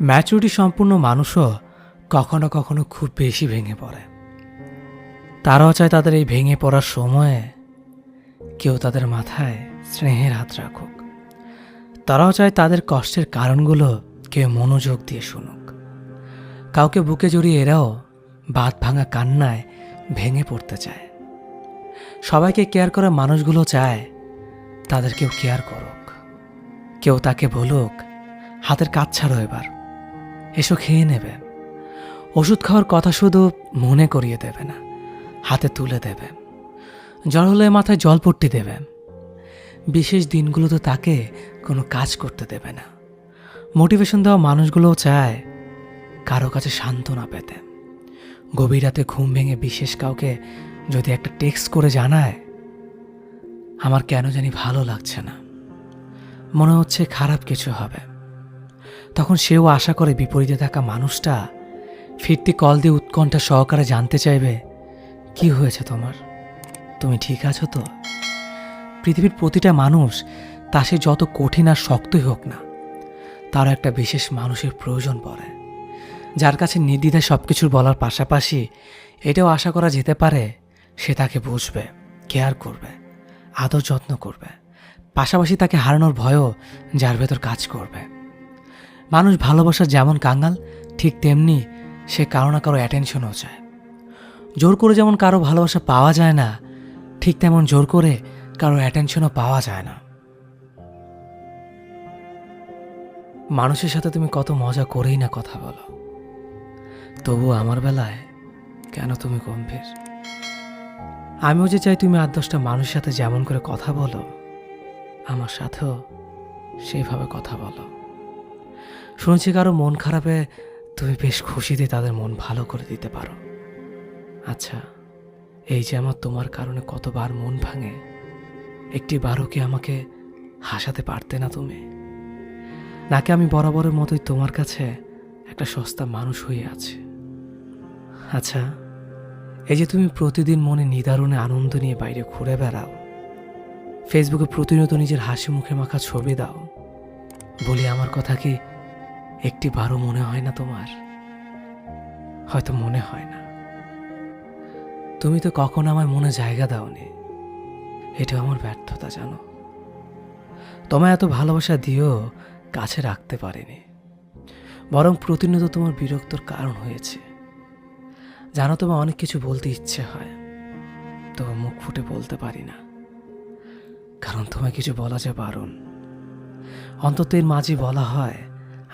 Maturity সম্পূর্ণ মানুষও কখনো কখনো খুব বেশি ভেঙে পড়ে। তারাও চায় তাদের এই ভেঙে পড়ার সময়ে কেউ তাদের মাথায় স্নেহের হাত রাখুক। তারাও চায় তাদের কষ্টের কারণগুলো কেউ মনোযোগ দিয়ে শুনুক। কাউকে বুকে জড়িয়ে এরাও বাঁধ ভাঙা কান্নায় ভেঙে পড়তে চায়। সবাইকে কেয়ার করা মানুষগুলো চায় তাদের কেউ কেয়ার করুক। কেউ তাকে বলুক, হাতের কাজ ছাড়ো, এবার এসো খেয়ে নেবে। ওষুধ খাওয়ার কথা শুধু মনে করিয়ে দেবে না, হাতে তুলে দেবে। জ্বর হলে মাথায় জলপট্টি দেবে। বিশেষ দিনগুলোতে তাকে কোনো কাজ করতে দেবে না। মোটিভেশন দেওয়া মানুষগুলোও চায় কারো কাছে সান্ত্বনা পেতে। গভীর রাতে ঘুম ভেঙে বিশেষ কাউকে যদি একটা টেক্সট করে জানায়, আমার কেন জানি ভালো লাগছে না, মনে হচ্ছে খারাপ কিছু হবে, তখন সেও আশা করে বিপরীতে থাকা মানুষটা ফিরতি কল দিয়ে উৎকণ্ঠা সহকারে জানতে চাইবে, কি হয়েছে তোমার, তুমি ঠিক আছো তো? পৃথিবীর প্রতিটা মানুষ, তা সে যত কঠিন আর শক্তই হোক না, তার একটা বিশেষ মানুষের প্রয়োজন পড়ে, যার কাছে নির্দ্বিধায় সব কিছুর বলার পাশাপাশি এটাও আশা করা যেতে পারে সে তাকে বুঝবে, কেয়ার করবে, আদর যত্ন করবে, পাশাপাশি তাকে হারানোর ভয়ও যার ভেতর কাজ করবে। মানুষ ভালোবাসার যেমন কাঙ্গাল, ঠিক তেমনি সে কারো না কারো অ্যাটেনশনও চায়। জোর করে যেমন কারো ভালোবাসা পাওয়া যায় না, ঠিক তেমন জোর করে কারো অ্যাটেনশনও পাওয়া যায় না। মানুষের সাথে তুমি কত মজা করেই না কথা বলো, তবুও আমার বেলায় কেন তুমি গম্ভীর? আমিও যে চাই তুমি ৮-১০টা মানুষের সাথে যেমন করে কথা বলো, আমার সাথেও সেইভাবে কথা বলো। শুনেছি কারো মন খারাপে তুমি বেশ খুশিতে তাদের মন ভালো করে দিতে পারো। আচ্ছা, এই যে আমার তোমার কারণে কতবার মন ভাঙে, একটি বারও কি আমাকে হাসাতে পারতে না তুমি? নাকি আমি বরাবরের মতোই তোমার কাছে একটা সস্তা মানুষ হয়ে আছে? আচ্ছা, এই যে তুমি প্রতিদিন মনে নিদারুণে আনন্দ নিয়ে বাইরে ঘুরে বেড়াও, ফেসবুকে প্রতিনিয়ত নিজের হাসি মুখে মাখা ছবি দাও, বলি আমার কথা কি একটি বারও মনে হয় না তোমার? হয়তো মনে হয় না। তুমি তো কখনো আমার মনে জায়গা দাওনি, এটা আমার ব্যর্থতা জানো। তোমায় এত ভালোবাসা দিয়েও কাছে রাখতে পারিনি, বরং প্রতিনিয়ত তোমার বিরক্তর কারণ হয়েছে। জানো, তোমার অনেক কিছু বলতে ইচ্ছে হয়, তবে মুখ ফুটে বলতে পারি না, কারণ তোমায় কিছু বলা যে বারণ। অন্তত এর মাঝে বলা হয়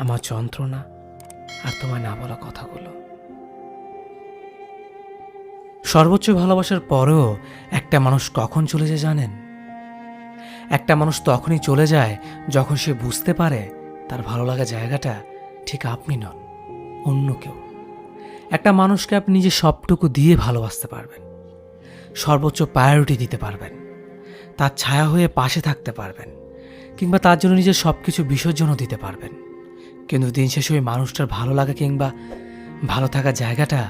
আমার যন্ত্রণা আর তোমায় না বলা কথাগুলো। সর্বোচ্চ ভালোবাসার পরেও একটা মানুষ কখন চলে যায় জানেন? একটা মানুষ তখনই চলে যায় যখন সে বুঝতে পারে তার ভালো লাগা জায়গাটা ঠিক আপনি নন, অন্য কেউ। একটা মানুষকে আপনি নিজের সবটুকু দিয়ে ভালোবাসতে পারবেন, সর্বোচ্চ প্রায়োরিটি দিতে পারবেন, তার ছায়া হয়ে পাশে থাকতে পারবেন, কিংবা তার জন্য নিজের সব কিছু বিসর্জনও দিতে পারবেন। কিন্তু দিন শেষে ওই মানুষটার ভালো লাগা কিংবা ভালো থাকার জায়গাটা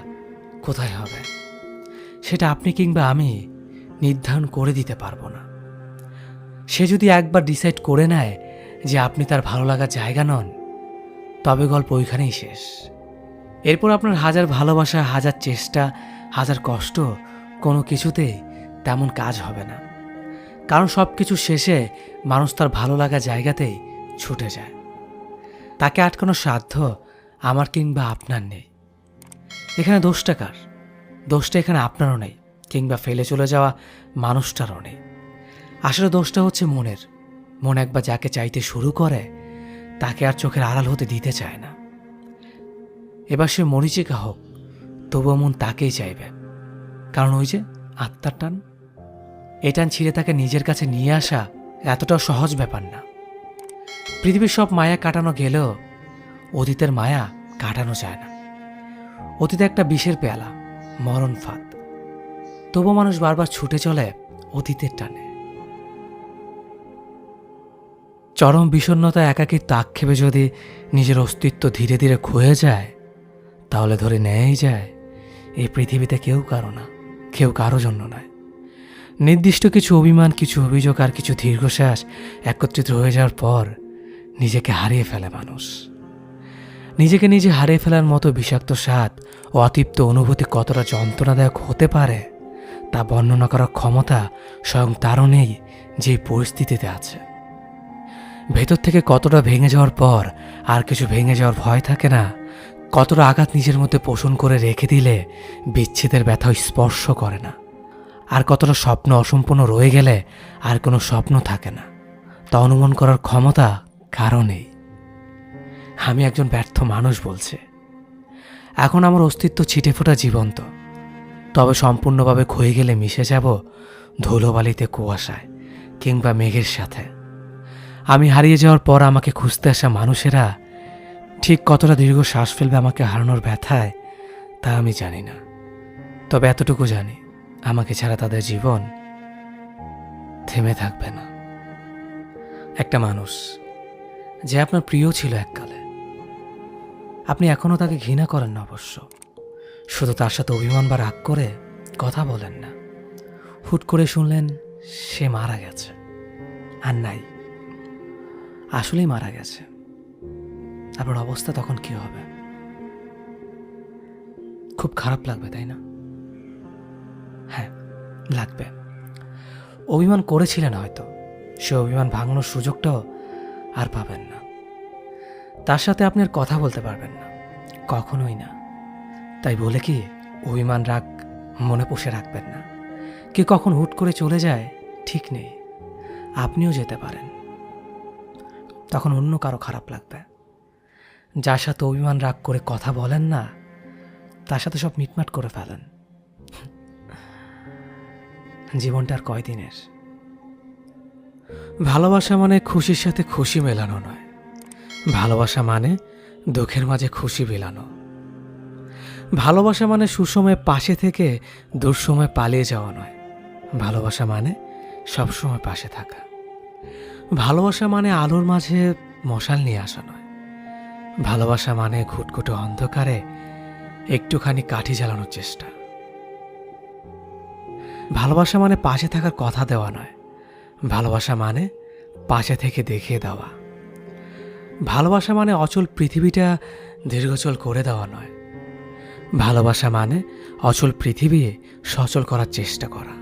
কোথায় হবে, সেটা আপনি কিংবা আমি নির্ধারণ করে দিতে পারবো না। সে যদি একবার ডিসাইড করে নেয় যে আপনি তার ভালো লাগার জায়গা নন, তবে গল্প ওইখানেই শেষ। এরপর আপনার হাজার ভালোবাসা, হাজার চেষ্টা, হাজার কষ্ট, কোনো কিছুতেই তেমন কাজ হবে না। কারণ সব কিছু শেষে মানুষ তার ভালো লাগা জায়গাতেই ছুটে যায়। তাকে আটকানোর সাধ্য আমার কিংবা আপনার নেই। এখানে দোষটা কার? দোষটা এখানে আপনারও নেই, কিংবা ফেলে চলে যাওয়া মানুষটারও নেই। আসলে দোষটা হচ্ছে মনের। মন একবার যাকে চাইতে শুরু করে, তাকে আর চোখের আড়াল হতে দিতে চায় না। এবার সে মরীচিকা হোক, তবুও মন তাকেই চাইবে, কারণ ওই যে আত্মার টান। এই টান ছিঁড়ে তাকে নিজের কাছে নিয়ে আসা এতটাও সহজ ব্যাপার না। পৃথিবীর সব মায়া কাটানো গেলেও অতীতের মায়া কাটানো যায় না। অতীতে একটা বিষের পেয়ালা, মরণ ফাঁদ। তবু মানুষ বারবার ছুটে চলে অতীতের টানে। চরম বিষণ্ণতা, একাকিত্ব, আক্ষেপে যদি নিজের অস্তিত্ব ধীরে ধীরে ক্ষয়ে যায়, তাহলে ধরে নেয়াই যায় এই পৃথিবীতে কেউ কারো না, কেউ কারো জন্য নয়। নির্দিষ্ট কিছু অভিমান, কিছু অভিযোগ আর কিছু দীর্ঘশ্বাস একত্রিত হয়ে যাওয়ার পর নিজেকে হারিয়ে ফেলে মানুষ। নিজেকে নিজে হারিয়ে ফেলার মতো বিষাক্ত স্বাদ ও অতৃপ্ত অনুভূতি কতটা যন্ত্রণাদায়ক হতে পারে তা বর্ণনা করার ক্ষমতা স্বয়ং তারও নেই যে পরিস্থিতিতে আছে। ভেতর থেকে কতটা ভেঙে যাওয়ার পর আর কিছু ভেঙে যাওয়ার ভয় থাকে না, কতটা আঘাত নিজের মধ্যে পোষণ করে রেখে দিলে বিচ্ছেদের ব্যথা স্পর্শ করে না, আর কতটা স্বপ্ন অসম্পূর্ণ রয়ে গেলে আর কোনো স্বপ্ন থাকে না, তা অনুমান করার ক্ষমতা কারও নেই। আমি একজন ব্যর্থ মানুষ বলছে। এখন আমার অস্তিত্ব ছিটেফোঁটা জীবন্ত, তবে সম্পূর্ণভাবে ক্ষয়ে গেলে মিশে যাব ধুলোবালিতে, কুয়াশায় কিংবা মেঘের সাথে। আমি হারিয়ে যাওয়ার পর আমাকে খুঁজতে আসা মানুষেরা ঠিক কতটা দীর্ঘ শ্বাস ফেলবে আমাকে হারানোর ব্যথায় তা আমি জানি না, তবে এতটুকু জানি আমাকে ছাড়া তাদের জীবন থেমে থাকবে না। একটা মানুষ যে আপনার প্রিয় ছিল এককালে, আপনি এখনও তাকে ঘৃণা করেন না অবশ্য, শুধু তার সাথে অভিমান বা রাগ করে কথা বলেন না। হুট করে শুনলেন সে মারা গেছে, আর নাই, আসলেই মারা গেছে। আপনার অবস্থা তখন কি হবে? খুব খারাপ লাগবে, তাই না? হ্যাঁ, লাগবে। অভিমান করেছিলেন হয়তো, সে অভিমান ভাঙানোর সুযোগটাও আর পাবেন না। তার সাথে আপনি আর কথা বলতে পারবেন না, কখনোই না। তাই বলে কি অভিমান রাগ মনে পুষে রাখবেন না। কে কখন হুট করে চলে যায় ঠিক নেই, আপনিও যেতে পারেন। তখন অন্য কারো খারাপ লাগবে। যার সাথে অভিমান রাগ করে কথা বলেন না, তার সাথে সব মিটমাট করে ফেলেন। জীবনটা আর কয়দিনের? ভালোবাসা মানে খুশির সাথে খুশি মেলানো নয়, ভালোবাসা মানে দুঃখের মাঝে খুশি মেলানো। ভালোবাসা মানে সুসময়ে পাশে থেকে দুঃসময়ে পালিয়ে যাওয়া নয়, ভালোবাসা মানে সবসময় পাশে থাকা। ভালোবাসা মানে আলোর মাঝে মশাল নিয়ে আসা নয়, ভালোবাসা মানে ঘুটঘুটে অন্ধকারে একটুখানি কাঠি জ্বালানোর চেষ্টা। ভালোবাসা মানে পাশে থাকার কথা দেওয়া নয়, ভালোবাসা মানে পাশে থেকে দেখিয়ে দেওয়া। ভালোবাসা মানে অচল পৃথিবীটা দীর্ঘচল করে দেওয়া নয়, ভালোবাসা মানে অচল পৃথিবী সচল করার চেষ্টা করা।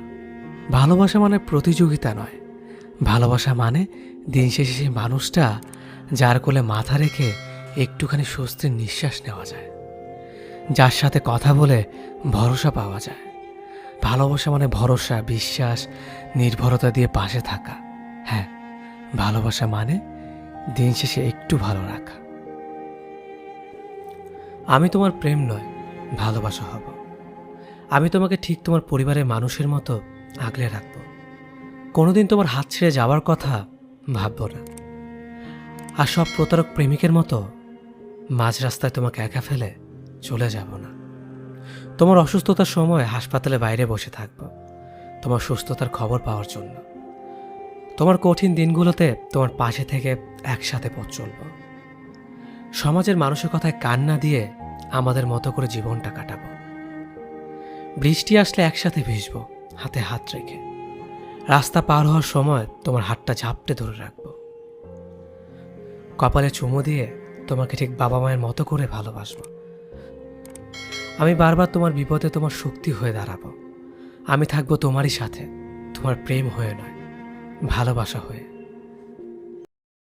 ভালোবাসা মানে প্রতিযোগিতা নয়, ভালোবাসা মানে দিন শেষে সেই মানুষটা যার কোলে মাথা রেখে একটুখানি স্বস্তির নিঃশ্বাস নেওয়া যায়, যার সাথে কথা বলে ভরসা পাওয়া যায়। ভালোবাসা মানে ভরসা, বিশ্বাস, নির্ভরতা দিয়ে পাশে থাকা। হ্যাঁ, ভালোবাসা মানে দিন শেষে একটু ভালো রাখা। আমি তোমার প্রেম নয়, ভালোবাসা হব। আমি তোমাকে ঠিক তোমার পরিবারের মানুষের মতো আগলে রাখব। কোনোদিন তোমার হাত ছেড়ে যাওয়ার কথা ভাবব না। আর সব প্রতারক প্রেমিকের মতো মাঝ রাস্তায় তোমাকে একা ফেলে চলে যাব না। তোমার অসুস্থতার সময় হাসপাতালে বাইরে বসে থাকব তোমার সুস্থতার খবর পাওয়ার জন্য। তোমার কঠিন দিনগুলোতে তোমার পাশে থেকে একসাথে পথ চলব। সমাজের মানুষের কথায় কান না দিয়ে আমাদের মতো করে জীবনটা কাটাবো। বৃষ্টি আসলে একসাথে ভিজবো হাতে হাত রেখে। রাস্তা পার হওয়ার সময় তোমার হাতটা ঝাপটে ধরে রাখবো। কপালে চুমু দিয়ে তোমাকে ঠিক বাবা মায়ের মতো করে ভালোবাসবো। আমি বারবার তোমার বিপদে তোমার শক্তি হয়ে দাঁড়াবো। আমি থাকবো তোমারই সাথে, তোমার প্রেম হয়ে নয়, ভালোবাসা হয়ে।